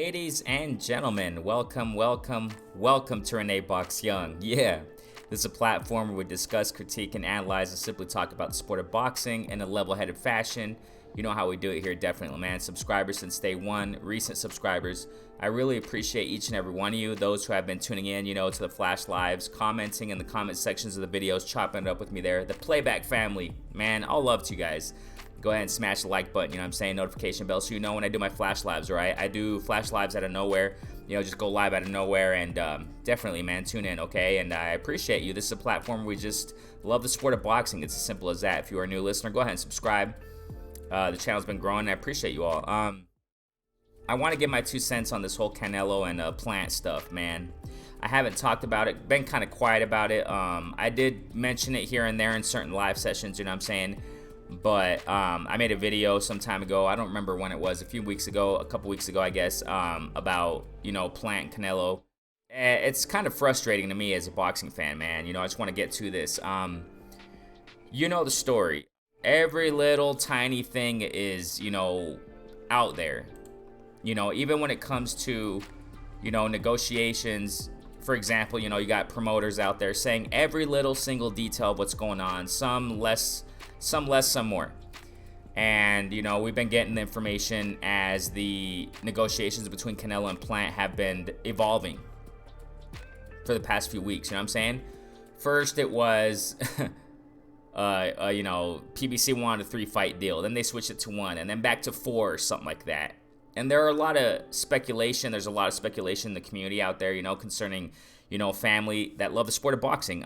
Ladies and gentlemen, welcome to Renee Box Young. Yeah, this is a platform where we discuss, critique, and analyze and simply talk about the sport of boxing in a level-headed fashion. You know how we do it here, definitely, man. Subscribers since day one, recent subscribers. I really appreciate each and every one of you, those who have been tuning in, to the Flash Lives, commenting in the comment sections of the videos, chopping it up with me there. The playback family, man, all love to you guys. Go ahead and smash the like button, notification bell so you know when I do my Flash Lives, right? I do Flash Lives out of nowhere, just go live out of nowhere, and definitely, man, tune in, okay? And I appreciate you. This is a platform where we just love the sport of boxing. It's as simple as that. If you are a new listener, go ahead and subscribe. The channel's been growing. I appreciate you all. I want to give my 2 cents on this whole Canelo and Plant stuff, man. I haven't talked about it, been kind of quiet about it. I did mention it here and there in certain live sessions, but I made a video some time ago. I don't remember when it was, a couple weeks ago, I guess, about, Plant and Canelo. It's kind of frustrating to me as a boxing fan, man. I just want to get to this. The story. Every little tiny thing is, out there. Even when it comes to, negotiations. For example, you got promoters out there saying every little single detail of what's going on. Some less, some more. And, we've been getting the information as the negotiations between Canelo and Plant have been evolving for the past few weeks. You know what I'm saying? First, it was, PBC wanted a 3-fight deal. Then they switched it to 1, and then back to 4 or something like that. And there are a lot of speculation. There's a lot of speculation in the community out there, concerning, family that love the sport of boxing.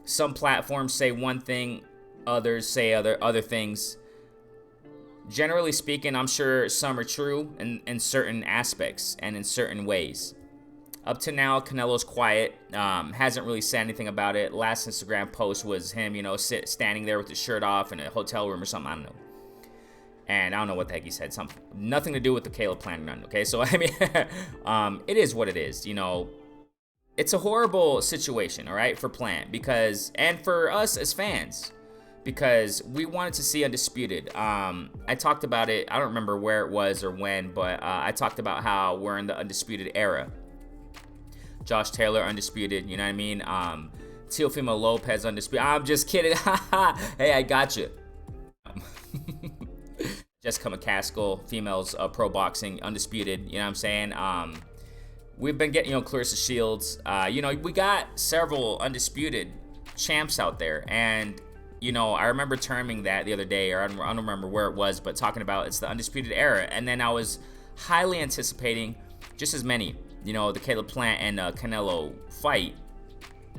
Some platforms say one thing, others say other things. Generally speaking, I'm sure some are true in certain aspects and in certain ways. Up to now, Canelo's quiet, hasn't really said anything about it. Last Instagram post was him, standing there with his shirt off in a hotel room or something, I don't know. And I don't know what the heck he said, nothing to do with the Caleb plan or nothing, okay? So, I mean, it is what it is, It's a horrible situation, all right, for Plant, and for us as fans, because we wanted to see Undisputed. I talked about it, I don't remember where it was or when, but I talked about how we're in the Undisputed era. Josh Taylor, Undisputed, you know what I mean? Teofimo Lopez, Undisputed. I'm just kidding. Hey, I got you. Jessica McCaskill, females pro boxing, Undisputed, you know what I'm saying? We've been getting, Clarissa Shields. We got several Undisputed champs out there. And, I remember terming that the other day, or I don't remember where it was, but talking about it's the Undisputed era. And then I was highly anticipating just as many, the Caleb Plant and Canelo fight.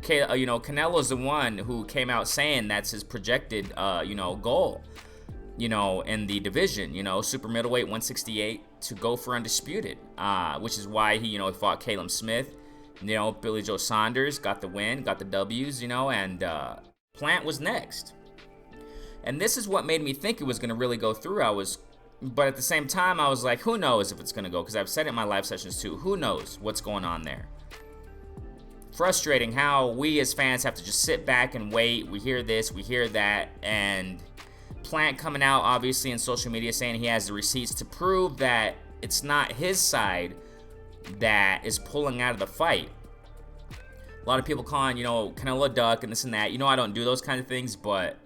Canelo's the one who came out saying that's his projected, goal. In the division, super middleweight 168 to go for Undisputed, which is why he, fought Caleb Smith, Billy Joe Saunders, got the win, got the W's, and Plant was next. And this is what made me think it was going to really go through. But at the same time, I was like, who knows if it's going to go, because I've said it in my live sessions too, who knows what's going on there. Frustrating how we as fans have to just sit back and wait. We hear this, we hear that, and Plant coming out obviously in social media saying he has the receipts to prove that it's not his side that is pulling out of the fight. A lot of people calling, Canelo a duck and this and that. I don't do those kind of things, but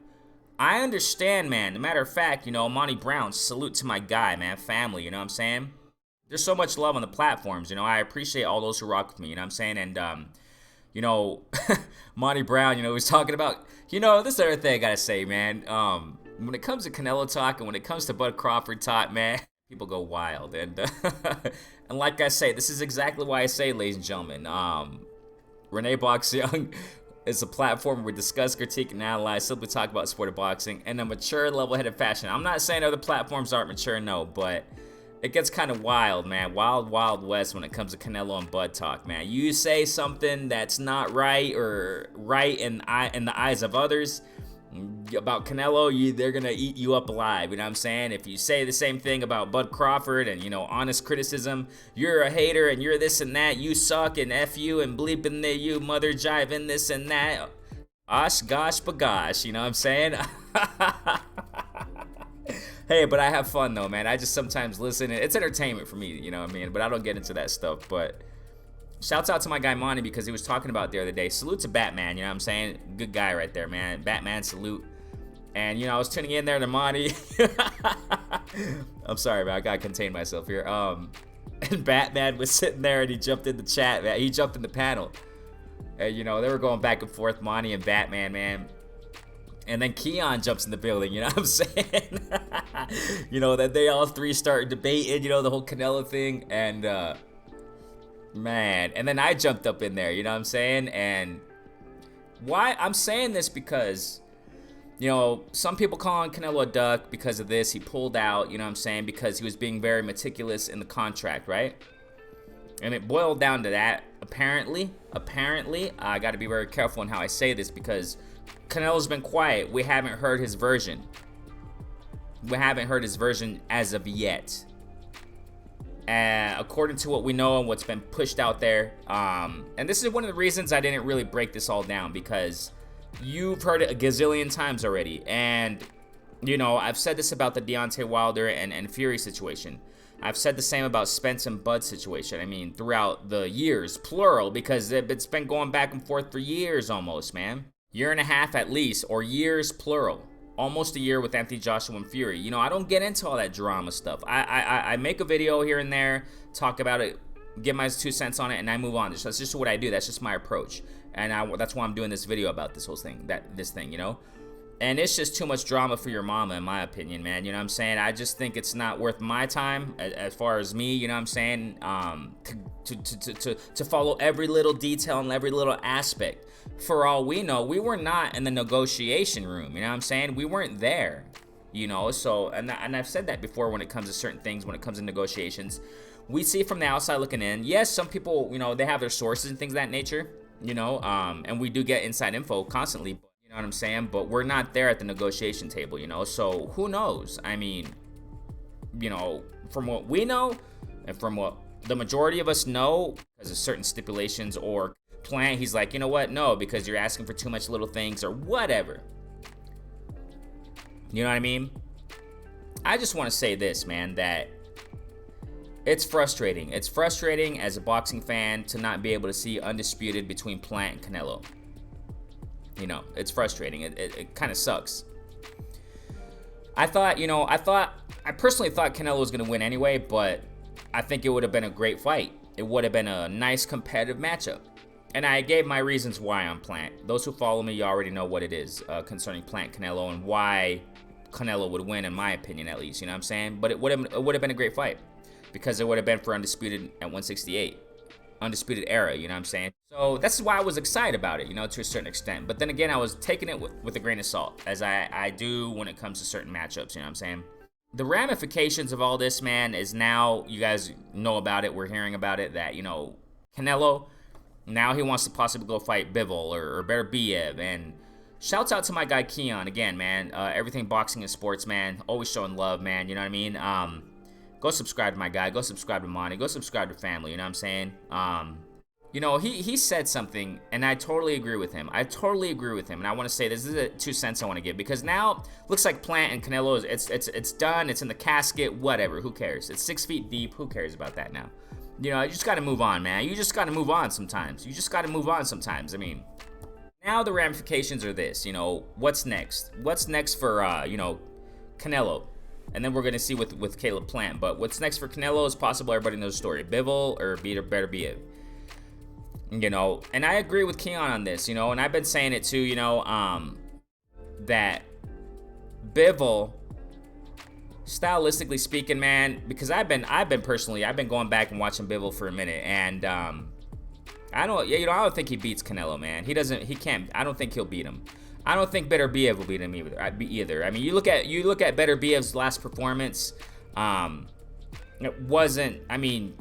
I understand, man. As a matter of fact, Monty Brown, salute to my guy, man, family, you know what I'm saying? There's so much love on the platforms, I appreciate all those who rock with me, you know what I'm saying? And, Monty Brown, he was talking about, this other thing I gotta say, man, when it comes to Canelo talk and when it comes to Bud Crawford talk, man, people go wild. And and like I say, this is exactly why I say, ladies and gentlemen, Renee Box Young is a platform where we discuss, critique, and analyze, simply talk about sport of boxing in a mature, level-headed fashion. I'm not saying other platforms aren't mature, no, but it gets kind of wild, man. Wild, wild west when it comes to Canelo and Bud talk, man. You say something that's not right or right in the eyes of others about Canelo, they're gonna eat you up alive, you know what I'm saying? If you say the same thing about Bud Crawford and, honest criticism, you're a hater and you're this and that, you suck and F you and bleeping the you mother jiving this and that. Osh gosh bagosh, you know what I'm saying? Hey, but I have fun though, man. I just sometimes listen. It's entertainment for me, you know what I mean? But I don't get into that stuff. But shouts out to my guy Monty because he was talking about the other day. Salute to Batman, you know what I'm saying? Good guy right there, man. Batman, salute. And, you know, I was tuning in there to Monty. I'm sorry, man. I gotta contain myself here. And Batman was sitting there and he jumped in the chat, man. He jumped in the panel. And, you know, they were going back and forth, Monty and Batman, man. And then Keon jumps in the building, you know what I'm saying? You know, that they all three start debating, you know, the whole Canelo thing. And, man. And then I jumped up in there, you know what I'm saying? And why? I'm saying this because, you know, some people calling Canelo a duck because of this. He pulled out, you know what I'm saying, because he was being very meticulous in the contract, right? And it boiled down to that. Apparently, I got to be very careful in how I say this because Canelo's been quiet. We haven't heard his version. We haven't heard his version as of yet. According to what we know and what's been pushed out there, and this is one of the reasons I didn't really break this all down because you've heard it a gazillion times already. And, you know, I've said this about the Deontay Wilder and Fury situation. I've said the same about Spence and Bud situation. I mean, throughout the years, plural, because it's been going back and forth for years almost, man. Year and a half at least, or years, plural. Almost a year with Anthony Joshua and Fury. You know, I don't get into all that drama stuff. I make a video here and there, talk about it, give my 2 cents on it, and I move on. That's just what I do. That's just my approach. And that's why I'm doing this video about this whole thing, this thing, you know? And it's just too much drama for your mama, in my opinion, man. You know what I'm saying? I just think it's not worth my time, as far as me, you know what I'm saying? To follow every little detail and every little aspect. For all we know, we were not in the negotiation room, you know what I'm saying? We weren't there, you know? So, and I've said that before when it comes to certain things, when it comes to negotiations. We see from the outside looking in. Yes, some people, you know, they have their sources and things of that nature. You know, and we do get inside info constantly, you know what I'm saying? But we're not there at the negotiation table, you know? So who knows? I mean, you know, from what we know and from what the majority of us know, because of certain stipulations or plan, he's like, you know what? No, because you're asking for too much little things or whatever. You know what I mean? I just want to say this, man, that it's frustrating. It's frustrating as a boxing fan to not be able to see undisputed between Plant and Canelo. You know, it's frustrating. It kind of sucks. I personally thought Canelo was going to win anyway, but I think it would have been a great fight. It would have been a nice competitive matchup. And I gave my reasons why on Plant. Those who follow me, you already know what it is concerning Plant Canelo and why Canelo would win, in my opinion, at least. You know what I'm saying? But it would have been a great fight. Because it would have been for undisputed at 168. Undisputed era, you know what I'm saying? So that's why I was excited about it, you know, to a certain extent. But then again, I was taking it with a grain of salt, as I do when it comes to certain matchups, you know what I'm saying? The ramifications of all this, man, is now, you guys know about it, we're hearing about it, that, you know, Canelo, now he wants to possibly go fight Bivol or Beterbiev. And shouts out to my guy Keon, again, man. Everything boxing and sports, man. Always showing love, man, you know what I mean? Go subscribe to my guy. Go subscribe to Monty. Go subscribe to family. You know what I'm saying? You know, he said something, and I totally agree with him. And I want to say this is a 2 cents I want to give because now looks like Plant and Canelo it's done. It's in the casket. Whatever. Who cares? It's 6 feet deep. Who cares about that now? You know, you just got to move on, man. You just got to move on sometimes. I mean, now the ramifications are this. You know, what's next? What's next for you know, Canelo? And then we're going to see with Caleb Plant. But what's next for Canelo is possible. Everybody knows the story. Bivol or Beterbiev. You know, and I agree with Keon on this, you know, and I've been saying it too, you know, that Bivol, stylistically speaking, man, because I've been going back and watching Bivol for a minute, and I don't think he beats Canelo, man. I don't think he'll beat him. I don't think Beterbiev will beat him either. I mean, you look at Beterbiev's last performance. It wasn't. I mean,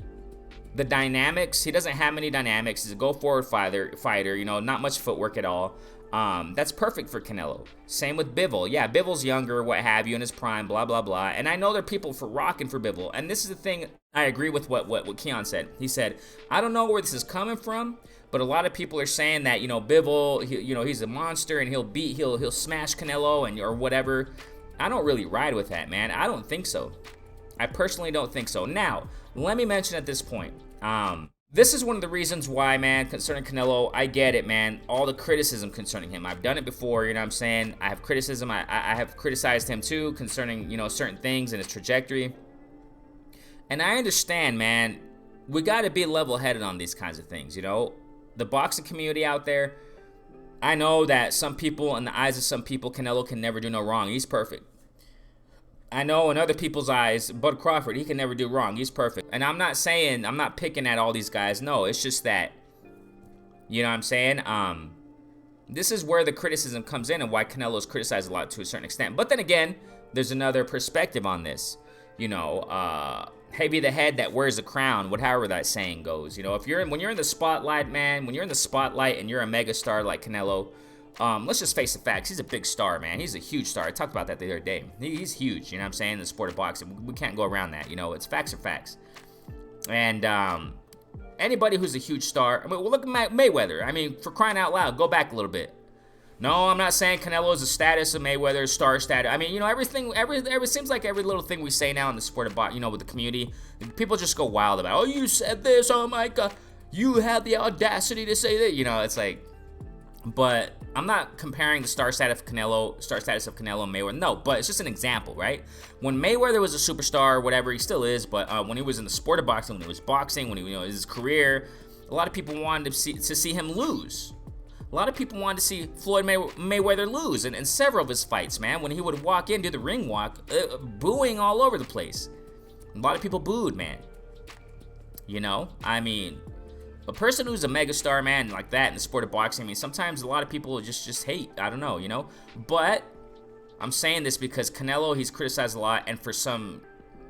the dynamics. He doesn't have many dynamics. He's a go-forward fighter. You know, not much footwork at all. That's perfect for Canelo. Same with Bivol. Yeah, Bivol's younger, what have you, in his prime, blah blah blah. And I know there are people for rocking for Bivol. And this is the thing. I agree with what Keon said. He said, I don't know where this is coming from. But a lot of people are saying that, you know, Bivol, you know, he's a monster and he'll smash Canelo or whatever. I don't really ride with that, man. I don't think so. I personally don't think so. Now, let me mention at this point, this is one of the reasons why, man, concerning Canelo, I get it, man. All the criticism concerning him. I've done it before, you know what I'm saying? I have criticism. I have criticized him too concerning, you know, certain things in his trajectory. And I understand, man, we got to be level-headed on these kinds of things, you know? The boxing community out there, I know that some people, in the eyes of some people, Canelo can never do no wrong. He's perfect. I know in other people's eyes, Bud Crawford, he can never do wrong. He's perfect. And I'm not saying, I'm not picking at all these guys. No, it's just that, you know what I'm saying? This is where the criticism comes in and why Canelo's criticized a lot to a certain extent. But then again, there's another perspective on this. You know, heavy the head that wears the crown, however that saying goes. You know, when you're in the spotlight, man, when you're in the spotlight and you're a mega star like Canelo, let's just face the facts. He's a big star, man. He's a huge star. I talked about that the other day. He's huge, you know what I'm saying, in the sport of boxing. We can't go around that, you know. It's facts are facts. And anybody who's a huge star, I mean, well, look at Mayweather. I mean, for crying out loud, go back a little bit. No, I'm not saying Canelo is the status of Mayweather, star status. I mean, you know, it seems like every little thing we say now in the sport of boxing, you know, with the community, people just go wild about, oh, you said this, oh my God, you had the audacity to say that, you know, it's like, but I'm not comparing the star status of Canelo and Mayweather. No, but it's just an example, right? When Mayweather was a superstar, whatever, he still is. But when he was in the sport of boxing, when he was boxing, when he, you know, his career, a lot of people wanted to see him lose. A lot of people wanted to see Floyd Mayweather lose in several of his fights, man. When he would walk in, do the ring walk, booing all over the place. A lot of people booed, man. You know, I mean, a person who's a megastar, man, like that in the sport of boxing, I mean, sometimes a lot of people just hate. I don't know, you know? But I'm saying this because Canelo, he's criticized a lot, and for some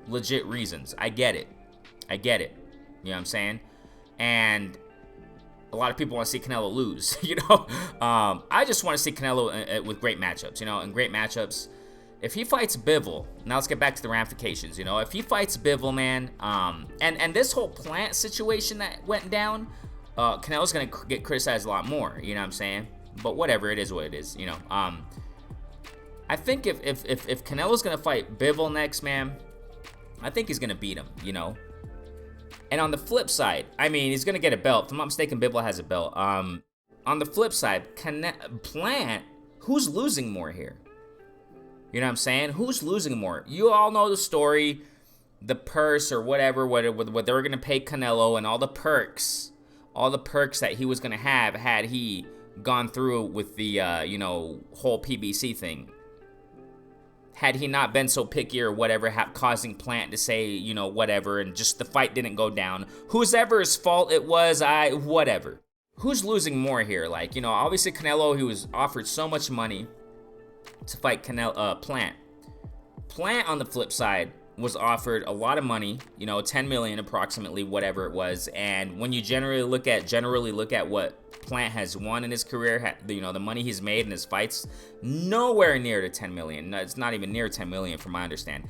legit reasons. I get it. I get it. You know what I'm saying? And a lot of people want to see Canelo lose, you know? I just want to see Canelo with great matchups, you know, and great matchups. If he fights Bivol, now let's get back to the ramifications, you know. If he fights Bivol, man, and this whole Plant situation that went down, Canelo's going to get criticized a lot more, you know what I'm saying? But whatever, it is what it is, you know. I think if Canelo's going to fight Bivol next, man, I think he's going to beat him, you know. And on the flip side, I mean, he's going to get a belt. If I'm not mistaken, Bivol has a belt. On the flip side, Plant, who's losing more here? You know what I'm saying? Who's losing more? You all know the story, the purse or whatever, what they were going to pay Canelo and all the perks that he was going to have had he gone through with the, you know, whole PBC thing. Had he not been so picky or whatever, causing Plant to say, you know, whatever, and just the fight didn't go down. Whosever's fault it was, whatever. Who's losing more here? Like, you know, obviously Canelo, he was offered so much money to fight Plant. Plant, on the flip side, was offered a lot of money, you know, 10 million approximately, whatever it was. And when you generally look at what Plant has won in his career, you know, the money he's made in his fights, nowhere near to 10 million. No, it's not even near 10 million from my understanding.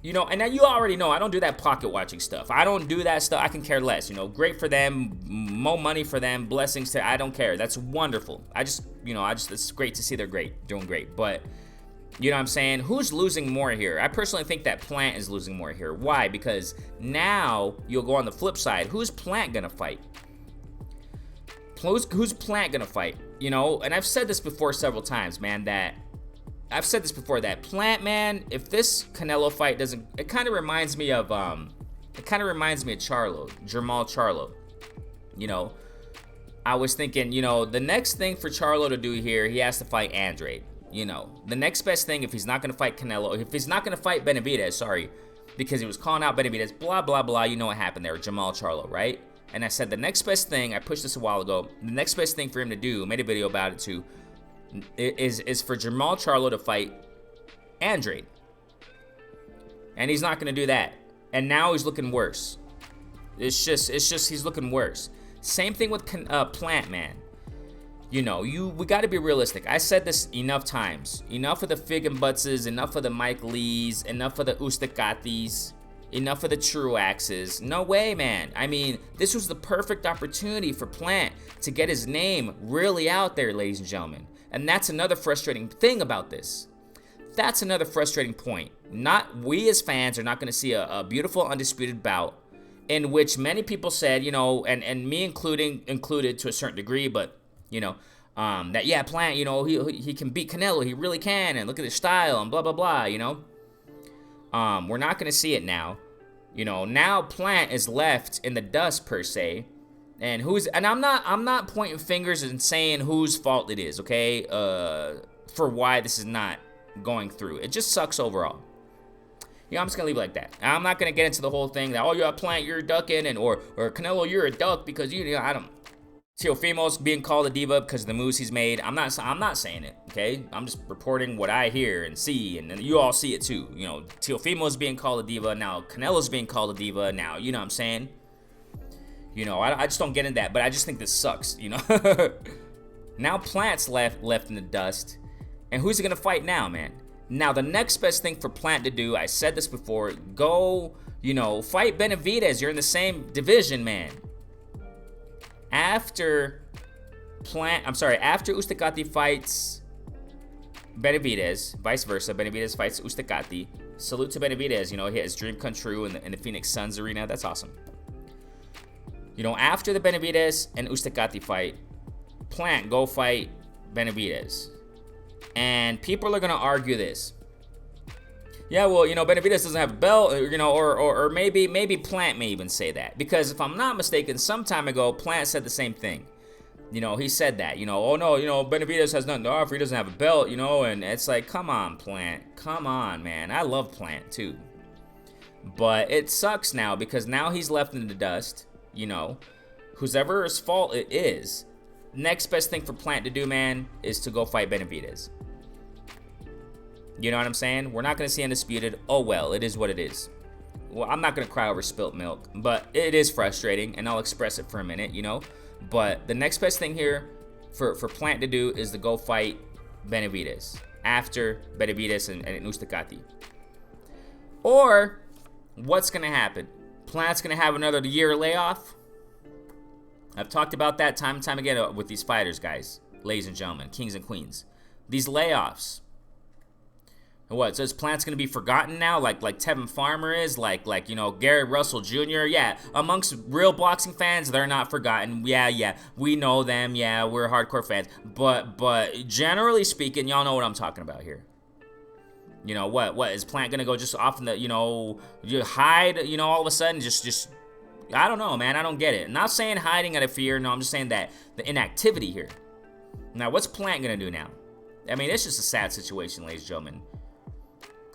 You know, and now you already know, I don't do that pocket watching stuff. I don't do that stuff. I can care less, you know. Great for them, more money for them, blessings to, I don't care. That's wonderful. It's great to see they're doing great. But, you know what I'm saying? Who's losing more here? I personally think that Plant is losing more here. Why? Because now you'll go on the flip side. Who's Plant gonna fight? Who's Plant gonna fight? You know, and I've said this before several times, man, that Plant, man, if this Canelo fight doesn't, it kind of reminds me of Jamal Charlo. You know, I was thinking, you know, the next thing for Charlo to do here, he has to fight Andrade. You know, the next best thing, if he's not going to fight Canelo, if he's not going to fight Benavidez, because he was calling out Benavidez, blah, blah, blah, you know what happened there, Jamal Charlo, right? And I said the next best thing, I pushed this a while ago, the next best thing for him to do, made a video about it too, is for Jamal Charlo to fight Andrade. And he's not going to do that. And now he's looking worse. It's just he's looking worse. Same thing with Plant, man. You know, we got to be realistic. I said this enough times. Enough of the Fig and Buttses, enough of the Mike Lees, enough of the Ustakatis, enough of the Truaxes. No way, man. I mean, this was the perfect opportunity for Plant to get his name really out there, ladies and gentlemen. And that's another frustrating thing about this. That's another frustrating point. Not we as fans are not going to see a beautiful undisputed bout in which many people said, you know, and me included to a certain degree, but you know, that yeah, Plant, you know, he can beat Canelo, he really can, and look at his style and blah blah blah, you know. We're not going to see it now. You know, now Plant is left in the dust per se. And I'm not pointing fingers and saying whose fault it is, okay? For why this is not going through. It just sucks overall. Yeah, I'm just gonna leave it like that. I'm not gonna get into the whole thing that, oh, you're a Plant, you're ducking, and or Canelo, you're a duck because you know, I don't. Teofimo's being called a diva because of the moves he's made. I'm not saying it, okay? I'm just reporting what I hear and see, and you all see it too. You know, Teofimo's being called a diva now. Canelo's being called a diva now. You know what I'm saying? You know, I just don't get into that, but I just think this sucks. You know, now Plant's left in the dust, and who's he gonna fight now, man? Now the next best thing for Plant to do, I said this before, go, you know, fight Benavidez. You're in the same division, man. After Ustakati fights Benavidez, vice versa, Benavidez fights Ustakati. Salute to Benavidez, you know, he had his dream come true in the Phoenix Suns arena. That's awesome. You know, after the Benavidez and Ustakati fight, Plant go fight Benavidez. And people are going to argue this. Yeah, well, you know, Benavidez doesn't have a belt, you know, or maybe Plant may even say that. Because if I'm not mistaken, some time ago, Plant said the same thing. You know, he said that, you know, oh no, you know, Benavidez has nothing to offer, he doesn't have a belt, you know, and it's like, come on, Plant, come on, man. I love Plant, too. But it sucks now, because now he's left in the dust, you know, whoever's fault it is. Next best thing for Plant to do, man, is to go fight Benavidez. You know what I'm saying? We're not going to see Undisputed. Oh, well, it is what it is. Well, I'm not going to cry over spilt milk, but it is frustrating, and I'll express it for a minute, you know? But the next best thing here for Plant to do is to go fight Benavidez after Benavidez and Ustakati. Or, what's going to happen? Plant's going to have another year layoff? I've talked about that time and time again with these fighters, guys. Ladies and gentlemen, kings and queens. These layoffs. What, so this Plant's gonna be forgotten now, like Tevin Farmer is, like you know, Gary Russell Jr. Yeah, amongst real boxing fans, they're not forgotten. Yeah, we know them. Yeah, we're hardcore fans. But generally speaking, y'all know what I'm talking about here. You know what is Plant gonna go just off in the, you know, you hide, you know, all of a sudden just I don't know, man. I don't get it. I'm not saying hiding out of fear. No, I'm just saying that the inactivity here. Now, what's Plant gonna do now? I mean, it's just a sad situation, ladies and gentlemen.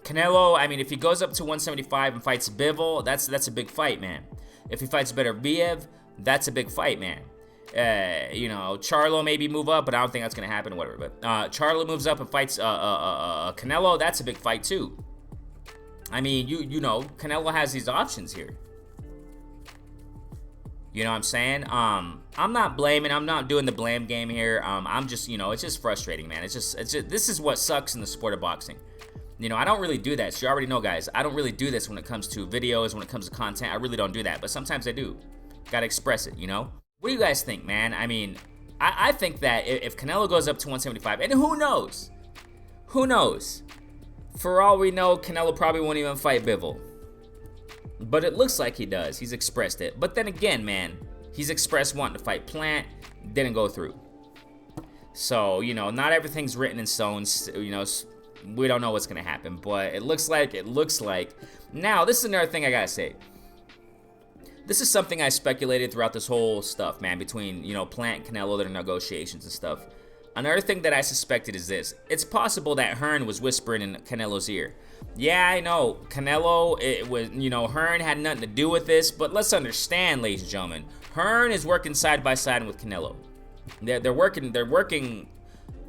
Canelo, I mean, if he goes up to 175 and fights Bivol, that's a big fight, man. If he fights Beterbiev, that's a big fight, man. You know, Charlo maybe move up, but I don't think that's gonna happen or whatever. But Charlo moves up and fights Canelo, that's a big fight too. I mean, you know, Canelo has these options here. You know what I'm saying? I'm not blaming. I'm not doing the blame game here. I'm just, you know, it's just frustrating, man. It's just this is what sucks in the sport of boxing. You know, I don't really do that. So you already know, guys. I don't really do this when it comes to videos, when it comes to content. I really don't do that. But sometimes I do. Gotta express it, you know? What do you guys think, man? I mean, I think that if Canelo goes up to 175, and who knows? Who knows? For all we know, Canelo probably won't even fight Bivol. But it looks like he does. He's expressed it. But then again, man, he's expressed wanting to fight Plant. Didn't go through. So, you know, not everything's written in stone. You know, we don't know what's going to happen. But it looks like. Now, this is another thing I got to say. This is something I speculated throughout this whole stuff, man, between, you know, Plant and Canelo, their negotiations and stuff. Another thing that I suspected is this. It's possible that Hearn was whispering in Canelo's ear. Yeah, I know, Canelo, it was, you know, Hearn had nothing to do with this, but let's understand, ladies and gentlemen, Hearn is working side by side with Canelo. They're working.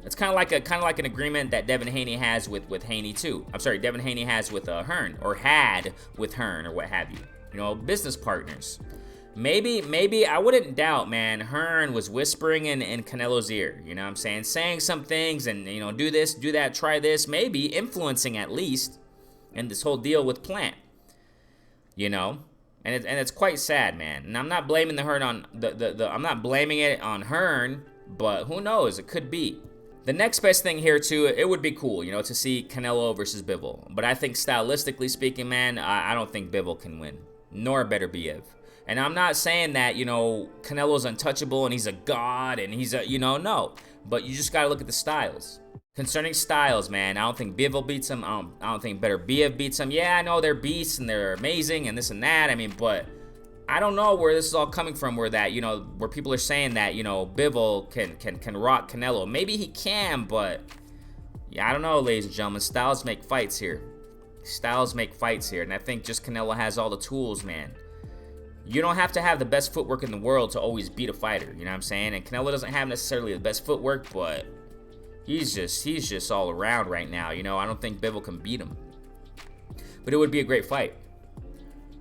It's kind of like an agreement that Devin Haney has with Haney too. I'm sorry, Devin Haney has with Hearn, or had with Hearn, or what have you. You know, business partners. Maybe I wouldn't doubt, man, Hearn was whispering in Canelo's ear, you know what I'm saying? Saying some things and, you know, do this, do that, try this, maybe influencing at least in this whole deal with Plant, you know? And it's quite sad, man. And I'm not blaming the Hearn on, I'm not blaming it on Hearn, but who knows, it could be. The next best thing here too, it would be cool, you know, to see Canelo versus Bivol. But I think stylistically speaking, man, I don't think Bivol can win, nor Beterbiev. And I'm not saying that, you know, Canelo's untouchable and he's a god and he's a, you know, no. But you just got to look at the styles. Concerning styles, man, I don't think Bivol beats him. I don't think Beterbiev beats him. Yeah, I know they're beasts and they're amazing and this and that. I mean, but I don't know where this is all coming from, where that, you know, where people are saying that, you know, Bivol can rock Canelo. Maybe he can, but yeah, I don't know, ladies and gentlemen. Styles make fights here. Styles make fights here. And I think just Canelo has all the tools, man. You don't have to have the best footwork in the world to always beat a fighter, you know what I'm saying? And Canelo doesn't have necessarily the best footwork, but he's just all around right now, you know. I don't think Bivol can beat him. But it would be a great fight.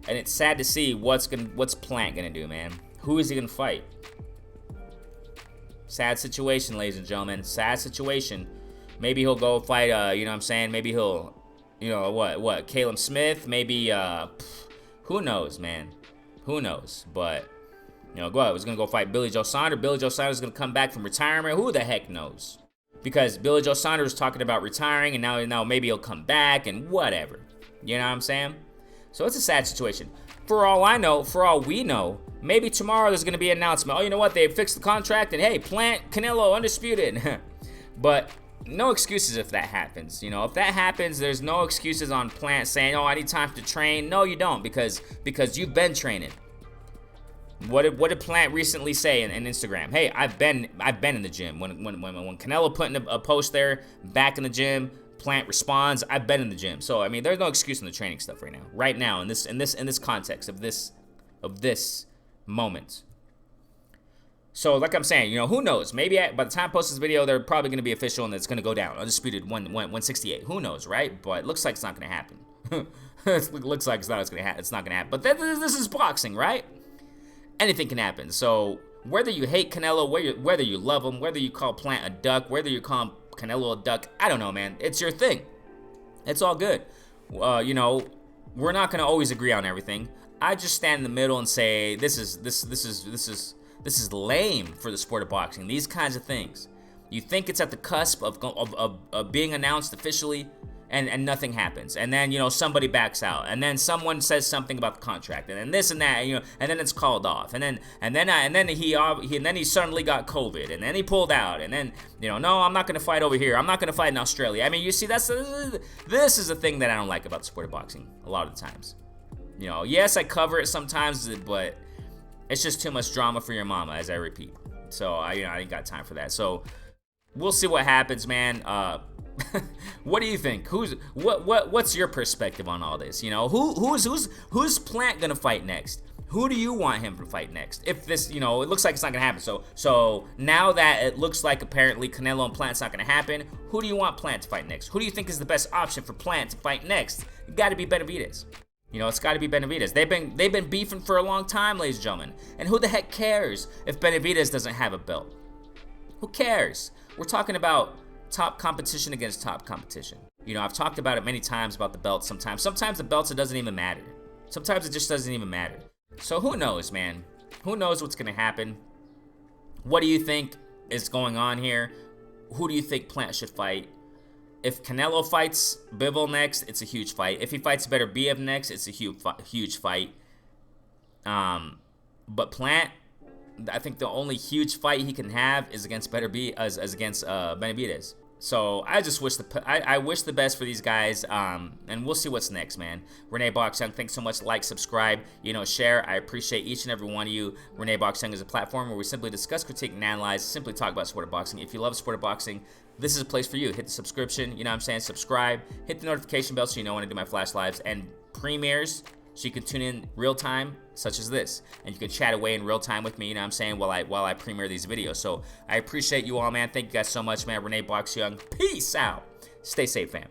And it's sad to see what's Plant gonna do, man. Who is he gonna fight? Sad situation, ladies and gentlemen. Sad situation. Maybe he'll go fight, you know what I'm saying? Maybe he'll, you know, what? Caleb Smith? Maybe, who knows, man? Who knows? But, you know, I was gonna go fight Billy Joe Saunders. Billy Joe Saunders is gonna come back from retirement. Who the heck knows? Because Billy Joe Saunders was talking about retiring, and now maybe he'll come back and whatever. You know what I'm saying? So it's a sad situation. For all I know, for all we know, maybe tomorrow there's going to be an announcement. Oh, you know what? They fixed the contract, and hey, Plant, Canelo, undisputed. But no excuses if that happens. You know, if that happens, there's no excuses on Plant saying, oh, I need time to train. No, you don't, because you've been training. What did Plant recently say in Instagram? Hey, I've been in the gym. When Canelo put in a post there, back in the gym, Plant responds, I've been in the gym. So I mean, there's no excuse in the training stuff right now. Right now, in this context of this moment. So like I'm saying, you know, who knows? Maybe by the time I post this video, they're probably going to be official and it's going to go down. Undisputed 168. Who knows, right? But it looks like it's not going to happen. It looks like it's not going to happen. But this is boxing, right? Anything can happen. So whether you hate Canelo, whether you love him, whether you call Plant a duck, whether you call him Canelo a duck, I don't know, man. It's your thing. It's all good. You know, we're not gonna always agree on everything. I just stand in the middle and say this is lame for the sport of boxing. These kinds of things. You think it's at the cusp of being announced officially, and nothing happens. And then, you know, somebody backs out, and then someone says something about the contract, and then this and that, you know, and then it's called off, and then he suddenly got COVID, and then he pulled out, and then, you know, no, I'm not gonna fight over here. I'm not gonna fight in Australia. I mean, you see, this is the thing that I don't like about the sport of boxing a lot of the times. You know, yes, I cover it sometimes, but it's just too much drama for your mama, as I repeat. So I ain't got time for that. So we'll see what happens, man. What do you think? What's your perspective on all this? You know, who's Plant gonna fight next? Who do you want him to fight next? If this, you know, it looks like it's not gonna happen. So now that it looks like apparently Canelo and Plant's not gonna happen, who do you want Plant to fight next? Who do you think is the best option for Plant to fight next? It got to be Benavidez. You know, it's got to be Benavidez. They've been beefing for a long time, ladies and gentlemen. And who the heck cares if Benavidez doesn't have a belt? Who cares? We're talking about top competition against top competition. You know, I've talked about it many times about the belts sometimes. Sometimes the belts, it doesn't even matter. Sometimes it just doesn't even matter. So who knows, man? Who knows what's going to happen? What do you think is going on here? Who do you think Plant should fight? If Canelo fights Bivol next, it's a huge fight. If he fights Beterbiev next, it's a huge fight. But Plant, I think the only huge fight he can have is against Benavidez. So I just wish I wish the best for these guys, and we'll see what's next, man. Renee Box Young, thanks so much. Like, subscribe, you know, share. I appreciate each and every one of you. Renee Box Young is a platform where we simply discuss, critique, and analyze, simply talk about sport of boxing. If you love sport of boxing, this is a place for you. Hit the subscription, you know what I'm saying? Subscribe, hit the notification bell so you know when I do my flash lives and premieres, so you can tune in real time, such as this, and you can chat away in real time with me, you know what I'm saying, while I premiere these videos. So I appreciate you all, man. Thank you guys so much, man. Renee Box Young, peace out. Stay safe, fam.